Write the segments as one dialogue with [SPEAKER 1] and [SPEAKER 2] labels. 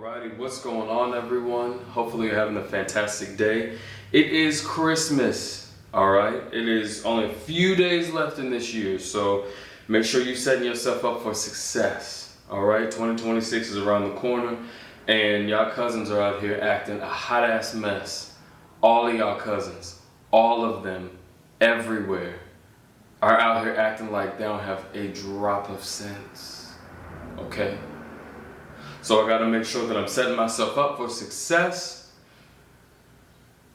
[SPEAKER 1] Alrighty, what's going on, everyone? Hopefully you're having a fantastic day. It is Christmas, alright? It is only a few days left in this year, so make sure you're setting yourself up for success, alright? 2026 is around the corner, and y'all cousins are out here acting a hot-ass mess. All of y'all cousins, all of them, everywhere, are out here acting like they don't have a drop of sense, okay? So I gotta make sure that I'm setting myself up for success.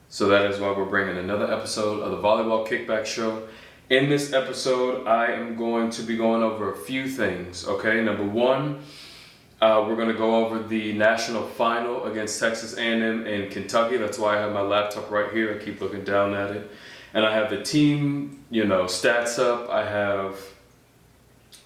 [SPEAKER 1] So that is why we're bringing another episode of the Volleyball Kickback Show. In this episode, I am going to be going over a few things, okay? Number one, we're gonna go over the national final against Texas A&M and Kentucky. That's why I have my laptop right here. I keep looking down at it. And I have the team, stats up. I have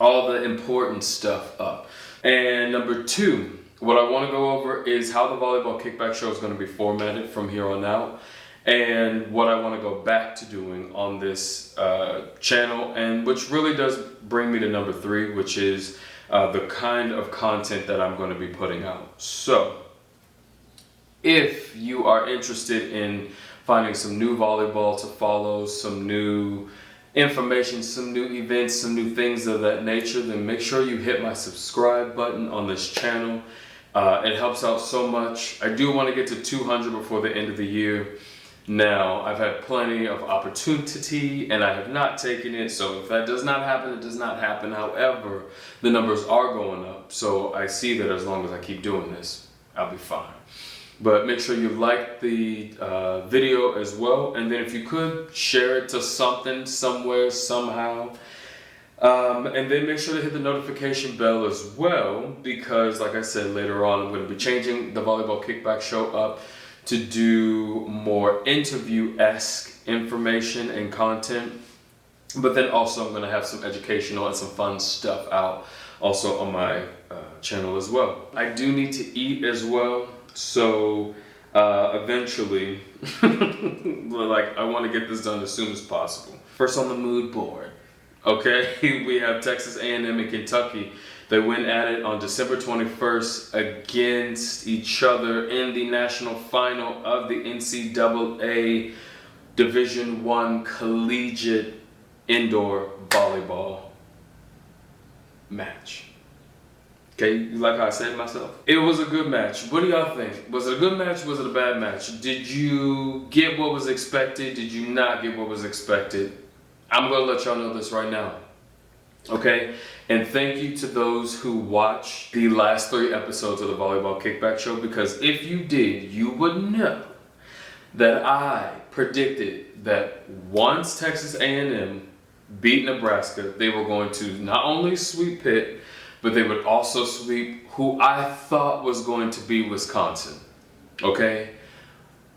[SPEAKER 1] all the important stuff up. And number two, what I want to go over is how the Volleyball Kickback Show is going to be formatted from here on out, and what I want to go back to doing on this channel, and which really does bring me to number three, which is the kind of content that I'm going to be putting out. So, if you are interested in finding some new volleyball to follow, some new information, some new events, some new things of that nature, then make sure you hit my subscribe button on this channel. It helps out so much. I do want to get to 200 before the end of the year. Now, I've had plenty of opportunity and I have not taken it, so if that does not happen, it does not happen. However, the numbers are going up, so I see that as long as I keep doing this, I'll be fine. But make sure you like the video as well, and then if you could, share it to something, somewhere, somehow. And then make sure to hit the notification bell as well, because like I said, later on I'm going to be changing the Volleyball Kickback Show up to do more interview-esque information and content. But then also I'm going to have some educational and some fun stuff out also on my channel as well. I do need to eat as well. So eventually, I want to get this done as soon as possible. First on the mood board, okay, we have Texas A&M and Kentucky. They went at it on December 21st against each other in the national final of the NCAA Division I Collegiate Indoor Volleyball match. Okay, like how I said myself. It was a good match. What do y'all think? Was it a good match? Was it a bad match? Did you get what was expected? Did you not get what was expected? I'm going to let y'all know this right now. Okay? And thank you to those who watched the last 3 episodes of the Volleyball Kickback Show, because if you did, you would know that I predicted that once Texas A&M beat Nebraska, they were going to not only sweep Pitt, but they would also sweep who I thought was going to be Wisconsin, okay?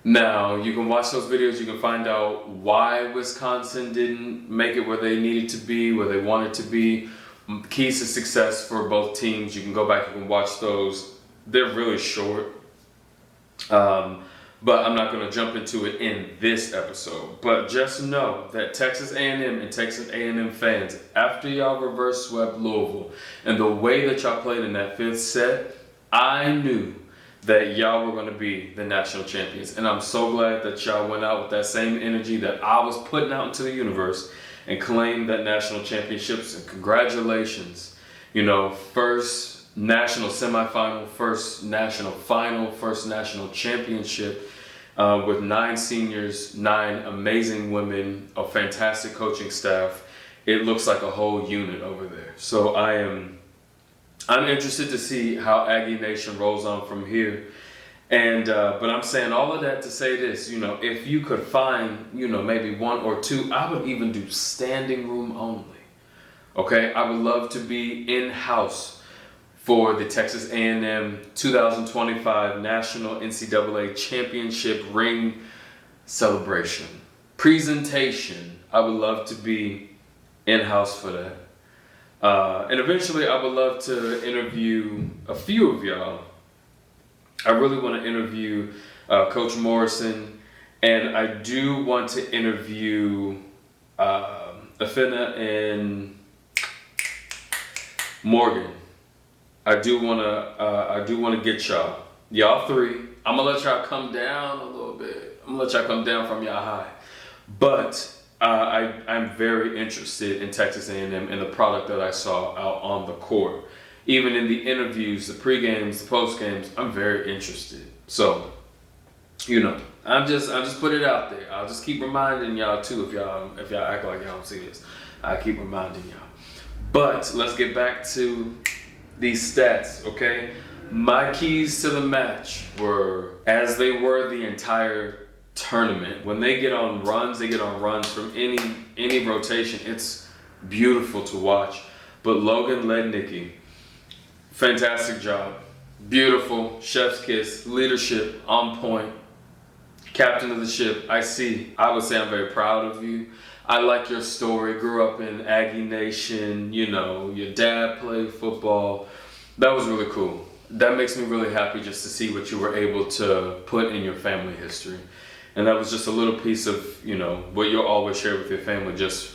[SPEAKER 1] Now, you can watch those videos, you can find out why Wisconsin didn't make it where they needed to be, where they wanted to be. Keys to success for both teams, you can go back, you can watch those. They're really short. But I'm not going to jump into it in this episode. But just know that Texas A&M and Texas A&M fans, after y'all reverse swept Louisville, and the way that y'all played in that 5th set, I knew that y'all were going to be the national champions. And I'm so glad that y'all went out with that same energy that I was putting out into the universe and claimed that national championships. And congratulations. First national semifinal, first national final, first national championship. With 9 seniors, 9 amazing women, a fantastic coaching staff. It looks like a whole unit over there. So I'm interested to see how Aggie Nation rolls on from here. And but I'm saying all of that to say this, if you could find, maybe 1 or 2, I would even do standing room only. Okay, I would love to be in-house for the Texas A&M 2025 National NCAA Championship ring celebration. Presentation. I would love to be in-house for that. And eventually I would love to interview a few of y'all. I really want to interview Coach Morrison, and I do want to interview Athena and Morgan. I do want to get y'all Y'all three. I'm gonna let y'all come down a little bit. I'm gonna let y'all come down from y'all high. But I'm very interested in Texas A&M and the product that I saw out on the court. Even in the interviews, the pre-games, the post-games, I'm very interested. So, you know, I'm just put it out there. I'll just keep reminding y'all too if y'all act like y'all don't see this. I keep reminding y'all. But let's get back to these stats, okay? My keys to the match were as they were the entire tournament. When they get on runs from any rotation. It's beautiful to watch. But Logan Lednicki, fantastic job. Beautiful, chef's kiss, leadership on point. Captain of the ship, I would say I'm very proud of you. I like your story, grew up in Aggie Nation, you know, your dad played football. That was really cool. That makes me really happy just to see what you were able to put in your family history. And that was just a little piece of, you know, what you'll always share with your family, just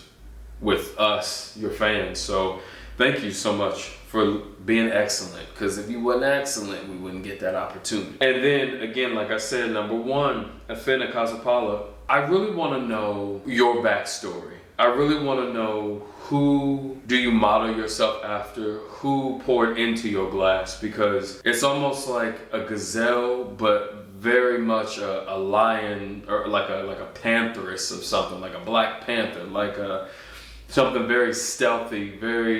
[SPEAKER 1] with us, your fans. So thank you so much for being excellent, because if you wasn't excellent, we wouldn't get that opportunity. And then, again, like I said, number one, Afena Kazapala, I really want to know your backstory. I really want to know, who do you model yourself after? Who poured into your glass? Because it's almost like a gazelle, but very much a lion, or like a pantheress of something, like a black panther, like something very stealthy,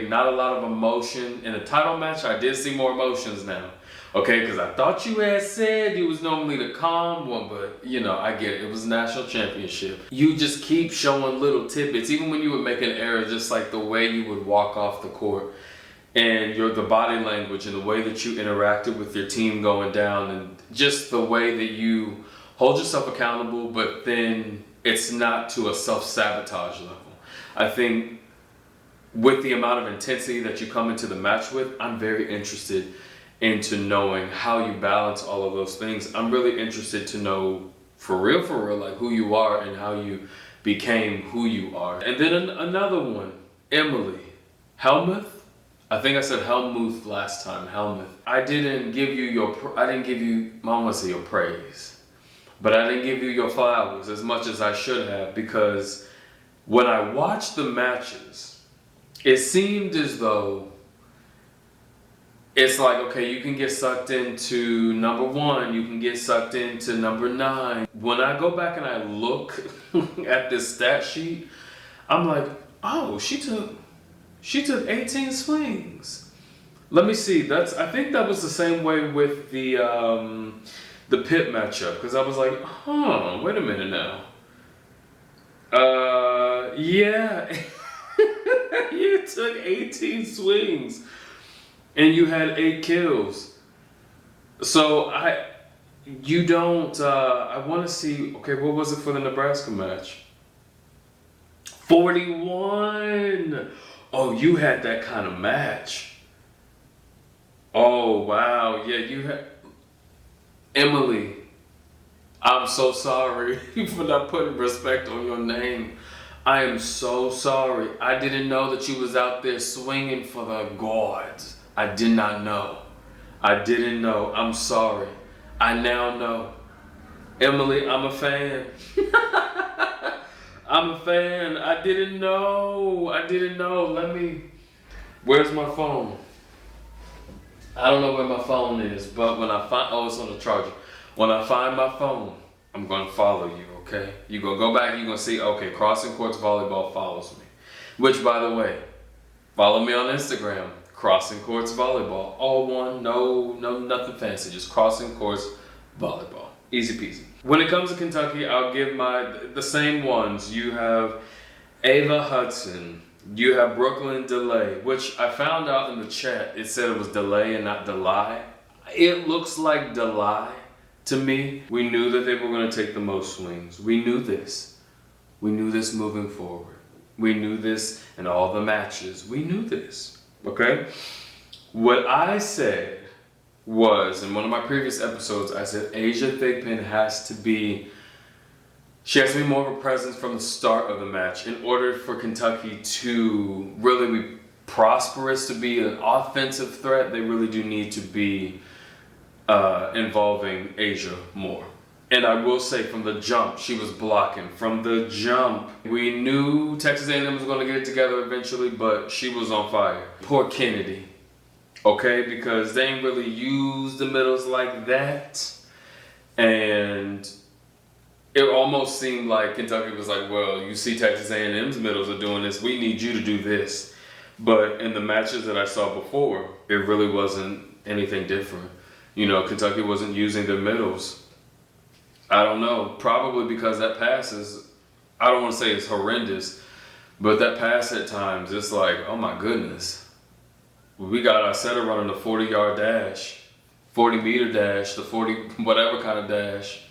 [SPEAKER 1] not a lot of emotion. In a title match, I did see more emotions now. Okay, because I thought you had said you was normally the calm one, but you know, I get it. It was a national championship. You just keep showing little tidbits, even when you would make an error, just like the way you would walk off the court, and the body language and the way that you interacted with your team going down, and just the way that you hold yourself accountable, but then it's not to a self-sabotage level. I think with the amount of intensity that you come into the match with, I'm very interested into knowing how you balance all of those things. I'm really interested to know for real, like who you are and how you became who you are. And then another one, Emily Helmuth. I think I said Helmuth last time, Helmuth. I didn't give you your praise, but I didn't give you your flowers as much as I should have, because when I watched the matches, it seemed as though it's like, okay, you can get sucked into number 1, you can get sucked into number 9. When I go back and I look at this stat sheet, I'm like, oh, she took 18 swings. Let me see. I think that was the same way with the pit matchup, because I was like, wait a minute now. Yeah, you took 18 swings. And you had 8 kills. So I want to see, okay, what was it for the Nebraska match? 41. Oh, you had that kind of match. Oh, wow. Yeah, you had... Emily, I'm so sorry for not putting respect on your name. I am so sorry. I didn't know that you was out there swinging for the gods. I did not know. I didn't know. I'm sorry. I now know. Emily, I'm a fan. I'm a fan. I didn't know. Where's my phone? I don't know where my phone is, but when I find, it's on the charger. When I find my phone, I'm going to follow you, okay? You're going to go back, you're going to see, okay, Crossing Courts Volleyball follows me. Which, by the way, follow me on Instagram. Crossing Courts Volleyball. All one, no, nothing fancy. Just Crossing Courts Volleyball. Easy peasy. When it comes to Kentucky, I'll give the same ones. You have Ava Hudson. You have Brooklyn DeLay, which I found out in the chat. It said it was DeLay and not DeLay. It looks like DeLay to me. We knew that they were going to take the most swings. We knew this. We knew this moving forward. We knew this in all the matches. We knew this. Okay? What I said was, in one of my previous episodes, I said Asia Thigpen has to be more of a presence from the start of the match in order for Kentucky to really be prosperous, to be an offensive threat. They really do need to be involving Asia more. And I will say from the jump, she was blocking. From the jump, we knew Texas A&M was going to get it together eventually, but she was on fire. Poor Kennedy, okay? Because they ain't really use the middles like that. And it almost seemed like Kentucky was like, well, you see Texas A&M's middles are doing this. We need you to do this. But in the matches that I saw before, it really wasn't anything different. You know, Kentucky wasn't using their middles. I don't know, probably because that pass is, I don't want to say it's horrendous, but that pass at times, it's like, oh my goodness. We got our setter running the 40-yard dash, 40-meter dash, the 40 whatever kind of dash,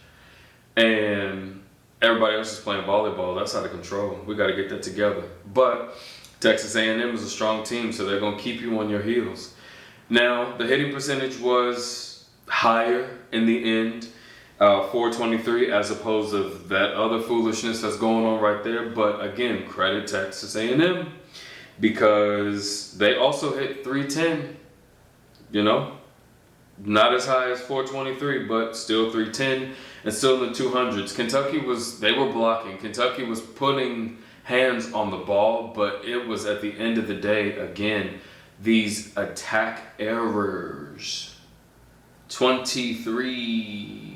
[SPEAKER 1] and everybody else is playing volleyball. That's out of control. We got to get that together. But Texas A&M is a strong team, so they're going to keep you on your heels. Now, the hitting percentage was higher in the end. 423 as opposed to that other foolishness that's going on right there. But again, credit Texas A&M because they also hit 310, you know, not as high as 423, but still 310 and still in the 200s. Kentucky they were blocking. Kentucky was putting hands on the ball, but it was at the end of the day, again, these attack errors. 23.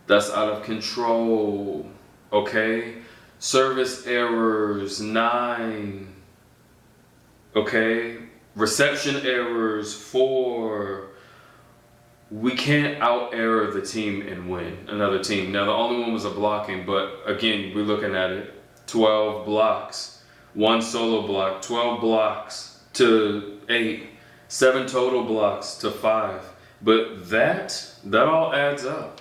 [SPEAKER 1] That's out of control, okay? Service errors, 9, okay? Reception errors, 4. We can't out-error the team and win another team. Now, the only one was a blocking, but again, we're looking at it. 12 blocks, 1 solo block, 12 blocks to 8, 7 total blocks to 5. But that all adds up.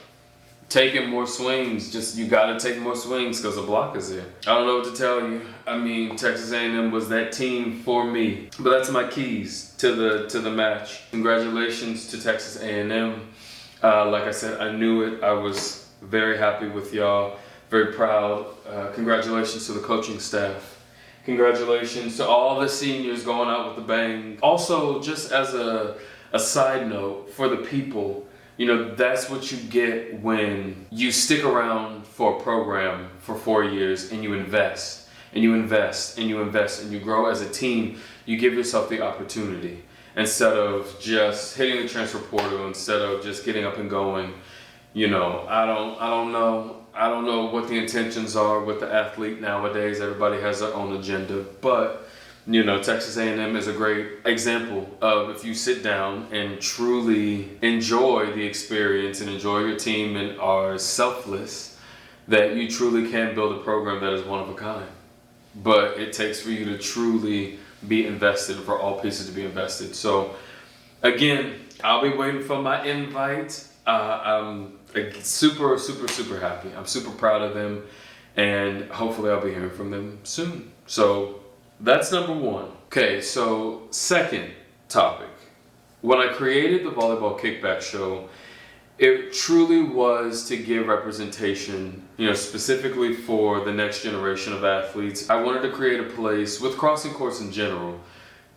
[SPEAKER 1] Taking more swings, you gotta take more swings because the block is there. I don't know what to tell you. I mean, Texas A&M was that team for me. But that's my keys to the match. Congratulations to Texas A&M. Like I said, I knew it. I was very happy with y'all, very proud. Congratulations to the coaching staff. Congratulations to all the seniors going out with a bang. Also, just as a side note for the people, you know, that's what you get when you stick around for a program for 4 years and you invest and you invest and you invest and you grow as a team. You give yourself the opportunity instead of just hitting the transfer portal, instead of just getting up and going. You know, I don't know what the intentions are with the athlete nowadays. Everybody has their own agenda, but you know, Texas A&M is a great example of if you sit down and truly enjoy the experience and enjoy your team and are selfless, that you truly can build a program that is one of a kind. But it takes for you to truly be invested, for all pieces to be invested. So again, I'll be waiting for my invite. I'm super, super, super happy. I'm super proud of them, and hopefully I'll be hearing from them soon. So that's number one. Okay, so second topic. When I created the Volleyball Kickback show, it truly was to give representation, you know, specifically for the next generation of athletes. I wanted to create a place with crossing courts in general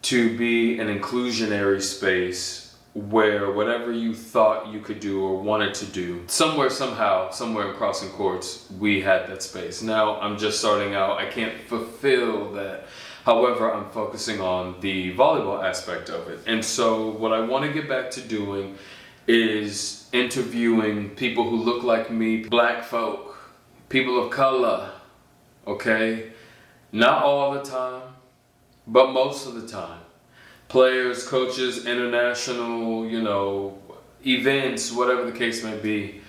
[SPEAKER 1] to be an inclusionary space where whatever you thought you could do or wanted to do, somewhere, somehow, somewhere in crossing courts, we had that space. Now, I'm just starting out. I can't fulfill that. However, I'm focusing on the volleyball aspect of it. And so what I want to get back to doing is interviewing people who look like me, black folk, people of color, okay? Not all the time, but most of the time. Players, coaches, international, you know, events, whatever the case may be.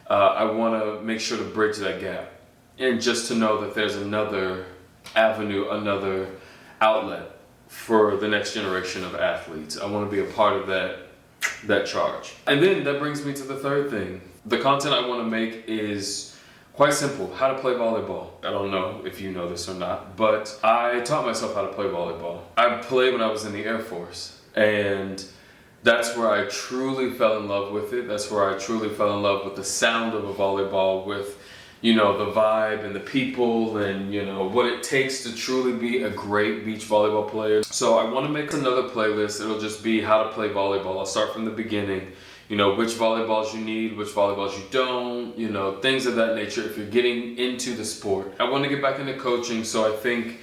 [SPEAKER 1] I want to make sure to bridge that gap. And just to know that there's another avenue, another outlet for the next generation of athletes. I want to be a part of that charge. And then that brings me to the third thing. The content I want to make is quite simple: how to play volleyball. I don't know if you know this or not, but I taught myself how to play volleyball. I played when I was in the Air Force, and that's where I truly fell in love with it. That's where I truly fell in love with the sound of a volleyball, with, you know, the vibe and the people and, you know, what it takes to truly be a great beach volleyball player. So I want to make another playlist. It'll just be how to play volleyball. I'll start from the beginning. you know, which volleyballs you need, which volleyballs you don't, you know, things of that nature if you're getting into the sport. I want to get back into coaching, so I think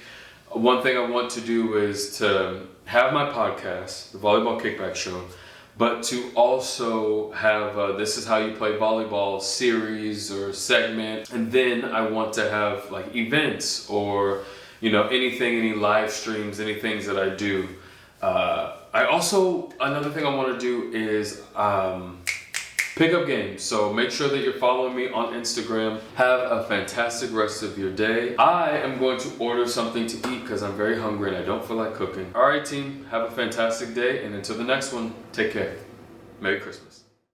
[SPEAKER 1] one thing I want to do is to have my podcast, the Volleyball Kickback Show, but to also have This Is How You Play Volleyball series or segment. And then I want to have like events or, you know, any live streams, any things that I do. Another thing I want to do is pick up games. So make sure that you're following me on Instagram. Have a fantastic rest of your day. I am going to order something to eat because I'm very hungry and I don't feel like cooking. All right, team, have a fantastic day. And until the next one, take care. Merry Christmas.